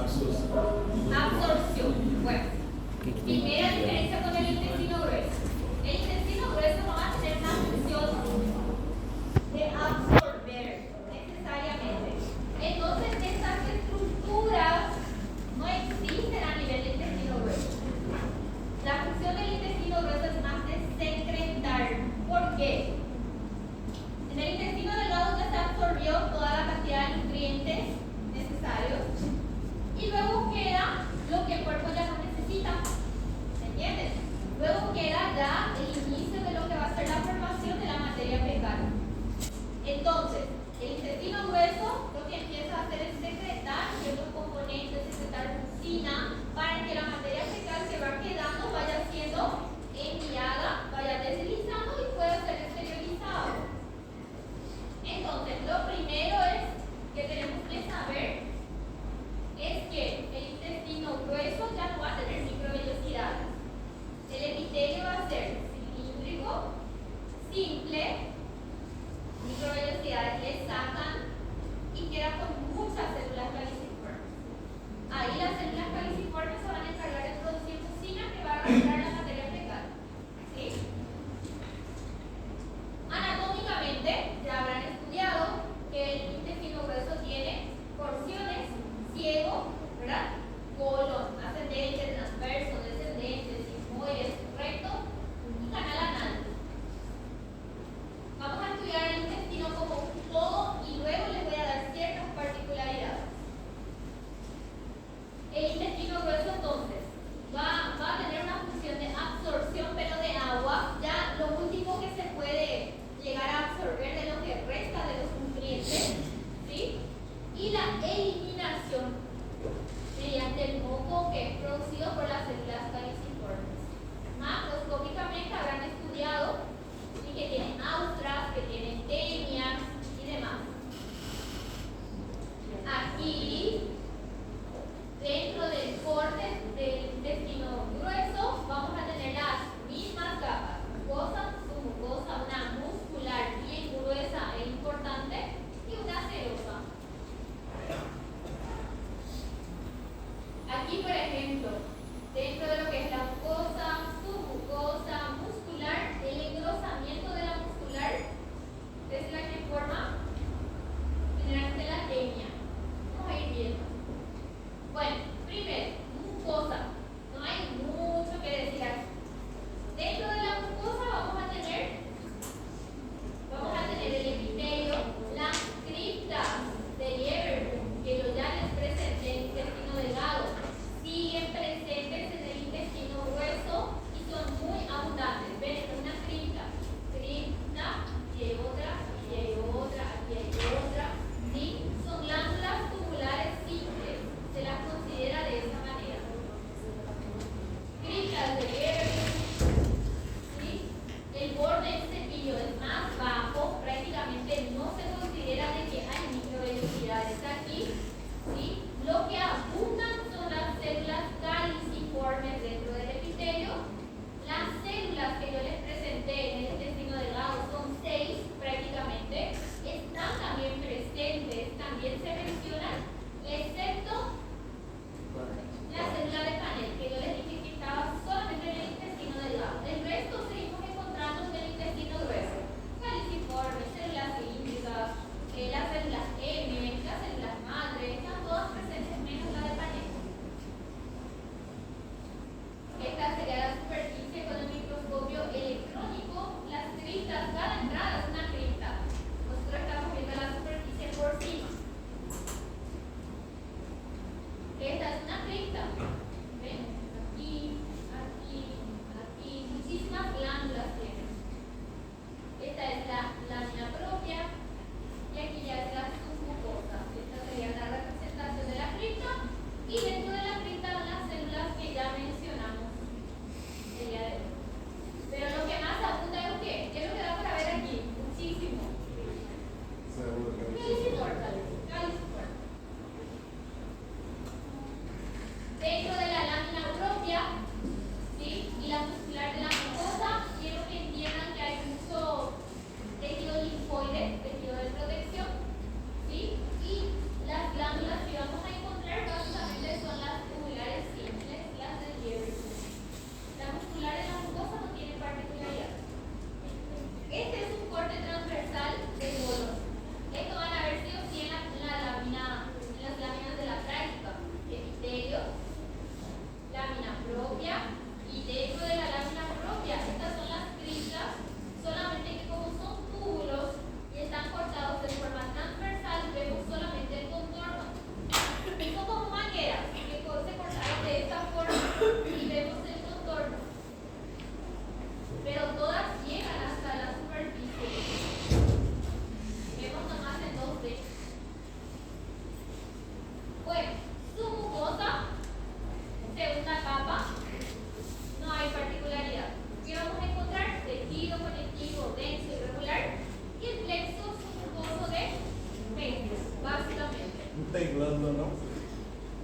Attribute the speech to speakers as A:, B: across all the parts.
A: Absorción. Bueno, primera diferencia con el intestino grueso. El intestino grueso no va a tener una función de absorber necesariamente. Entonces, estas estructuras no existen a nivel del intestino grueso. La función del intestino grueso es más de secretar. ¿Por qué? En el intestino delgado ya se absorbió toda la cantidad de nutrientes necesarios y luego queda lo que el cuerpo ya no necesita. ¿Me entiendes? Luego queda ya el inicio de lo que va a ser la formación de la materia fecal. Entonces, el intestino grueso lo que empieza a hacer es secretar ciertos componentes, secretar mucina, para que la materia fecal que va quedando vaya siendo enviada, vaya deslizando y pueda ser exteriorizado. Entonces, lo primero que tenemos que saber es que el intestino grueso ya no va a tener microvellosidades. El epitelio va a ser cilíndrico, simple, microvellosidades le sacan y queda con muchas células caliciformes. Ahí las células caliciformes se van a encargar de producir mucina que va a arrastrar la materia fecal. ¿Sí? Anatómicamente, ya habrán estudiado que el intestino grueso tiene porciones, ciego, ¿verdad? Colon, ascendente, transverso, descendente, sigmoide, recto y canal anal. Vamos a estudiar el intestino como un todo y luego les voy a dar ciertas particularidades. El intestino grueso entonces va a tener una función de absorción pero de agua, ya lo último que se puede llegar a absorber de lo que resta de los nutrientes, ¿sí? Y la eliminación mediante el moco que es producido por las células caliciformes. Macroscópicamente habrán estudiado y que tienen austras, que tienen tenias y demás. Aquí, dentro del corte del intestino grueso, vamos a tener las mismas capas: mucosa, submucosa, una muscular bien gruesa e importante y una serosa. Aquí, por ejemplo, dentro
B: colon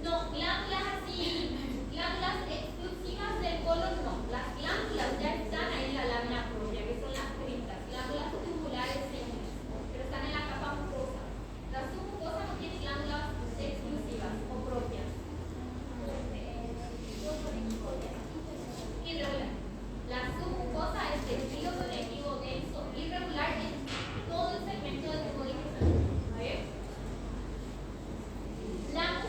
B: no.
A: No, glándulas así, glándulas exclusivas del colon no. Las glándulas ya están ahí en la lámina propia, que son las criptas, glándulas tubulares simples, pero están en la capa mucosa. La submucosa no tiene glándulas exclusivas o propias. Irregular. La submucosa es tejido conectivo denso, irregular en todo el segmento del código sanguíneo. ¿A ver? La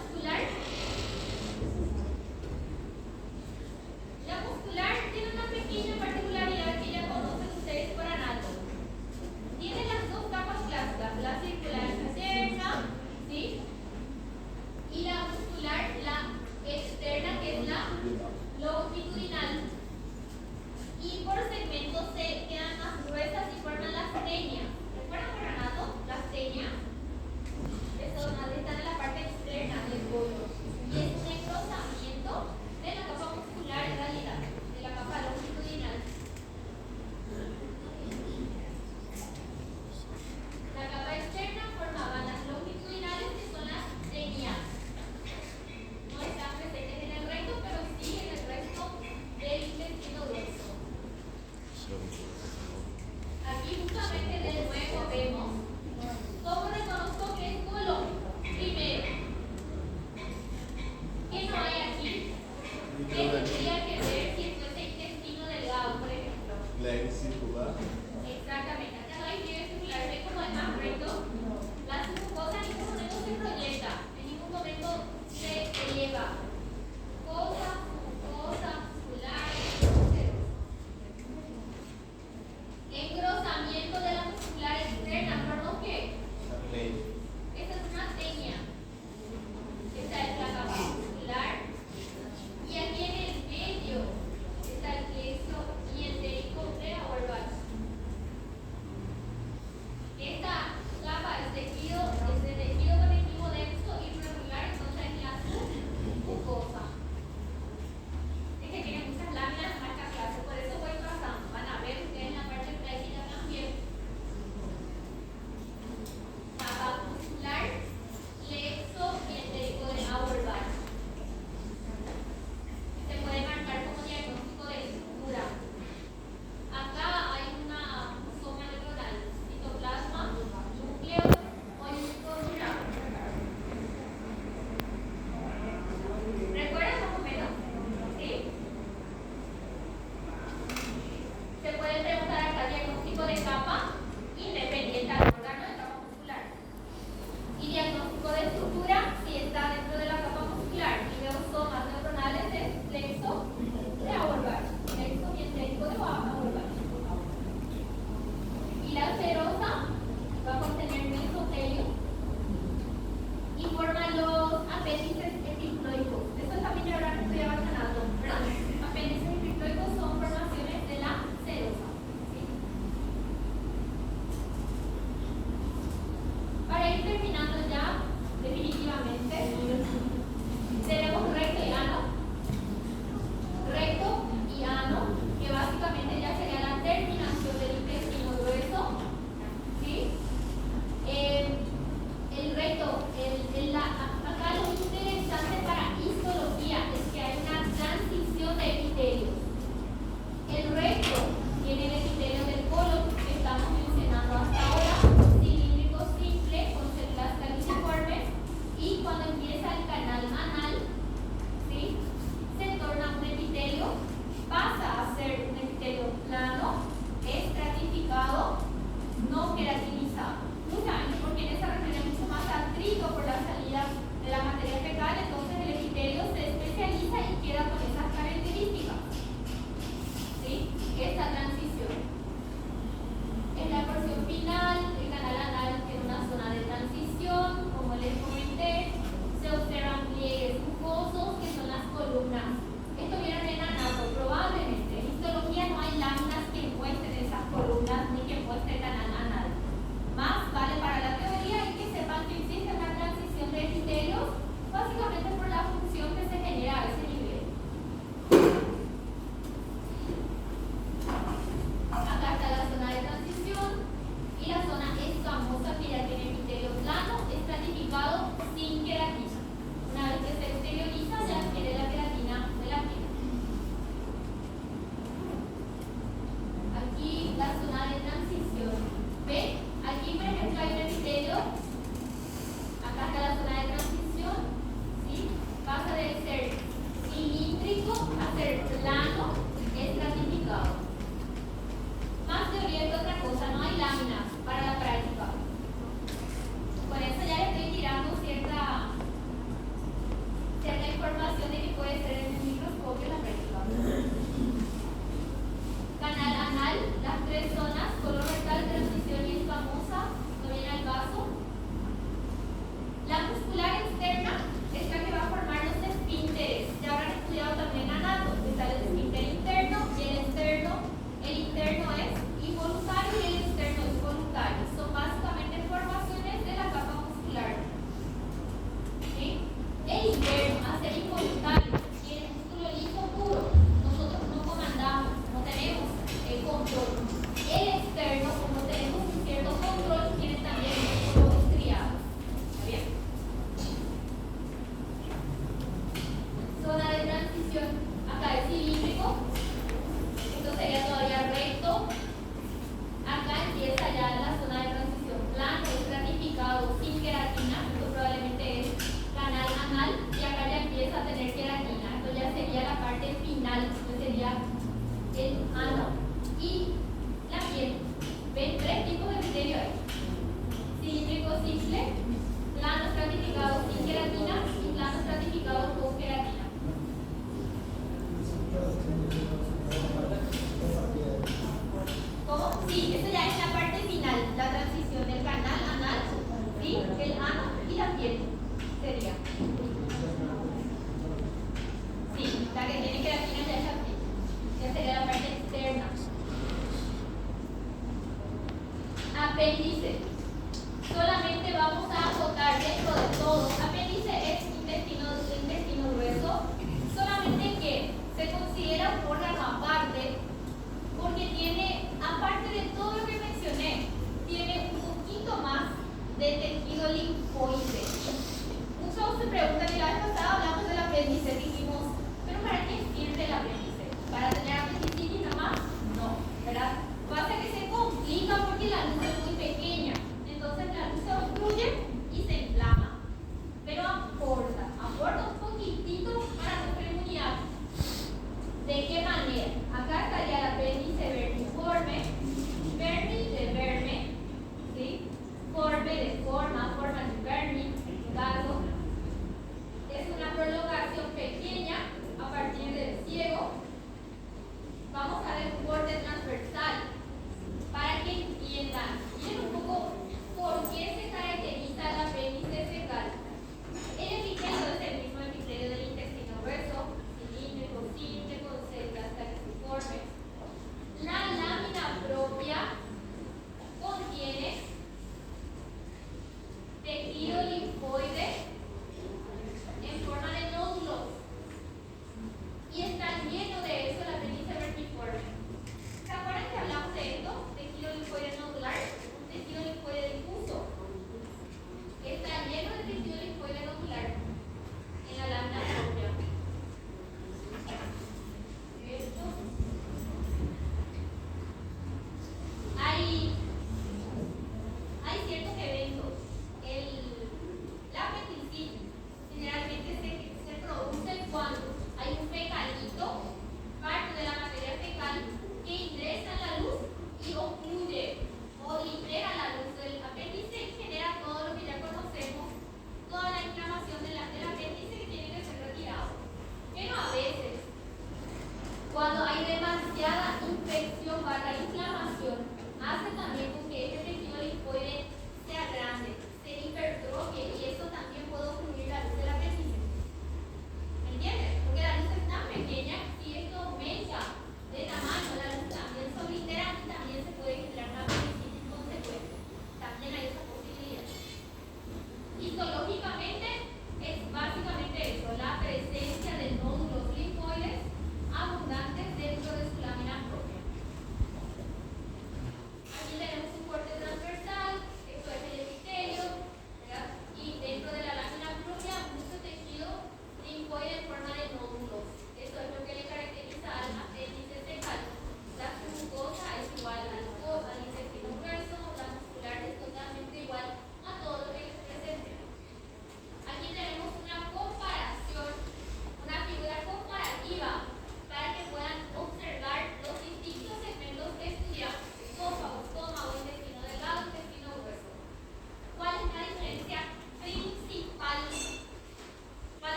A: se pregunta